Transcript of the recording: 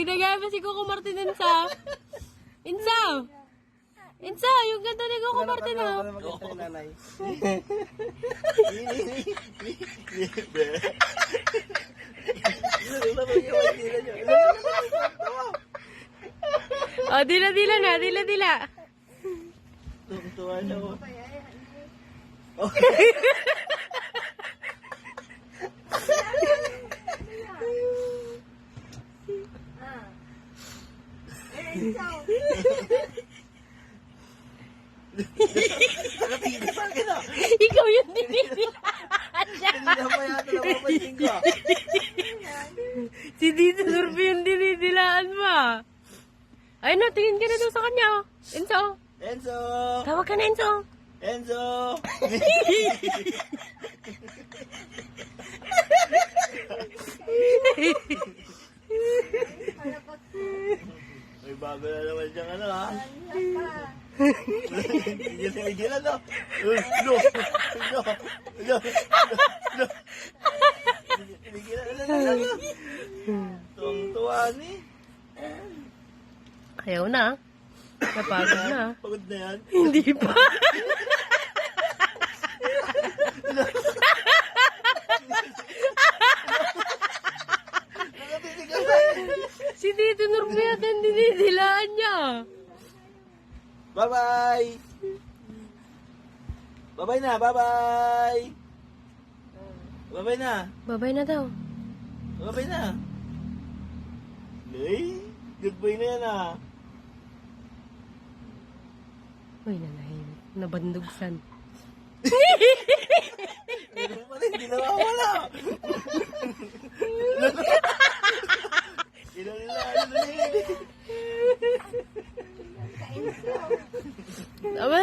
Ginagaya pa si Coco Martin Insa. Insa! Insa, yung ganda ni Coco Martin ha. Nanay. O, dila-dila na, dila-dila. Tuwa siya ko. Nakatingin sa akin ah. Ikaw yung dinidilaan niya. Kanina pa yata napapansin ko. Si Dito Surfi yung dinidilaan mo. Ay no, tingin ka na daw sa kanya. Enzo. Enzo! Tawag ka na Enzo. Enzo! May bago na naman siyang ano ha? Hindi niya sinigilan no? No! No! No! No! Sinigilan na. Tuwang-tuwa ni. Ayaw na. Napagod na. Pagod na yan. Hindi pa. Si Tito Norby at ang dinidilaan niya. Bye-bye! Bye-bye na! Bye-bye! Bye-bye na! Babay na daw. Bye-bye na! Ay, goodbye na yan ah! Uy, nanahimik. Nabandugsan. Pero pala, hindi nawawala! Aba,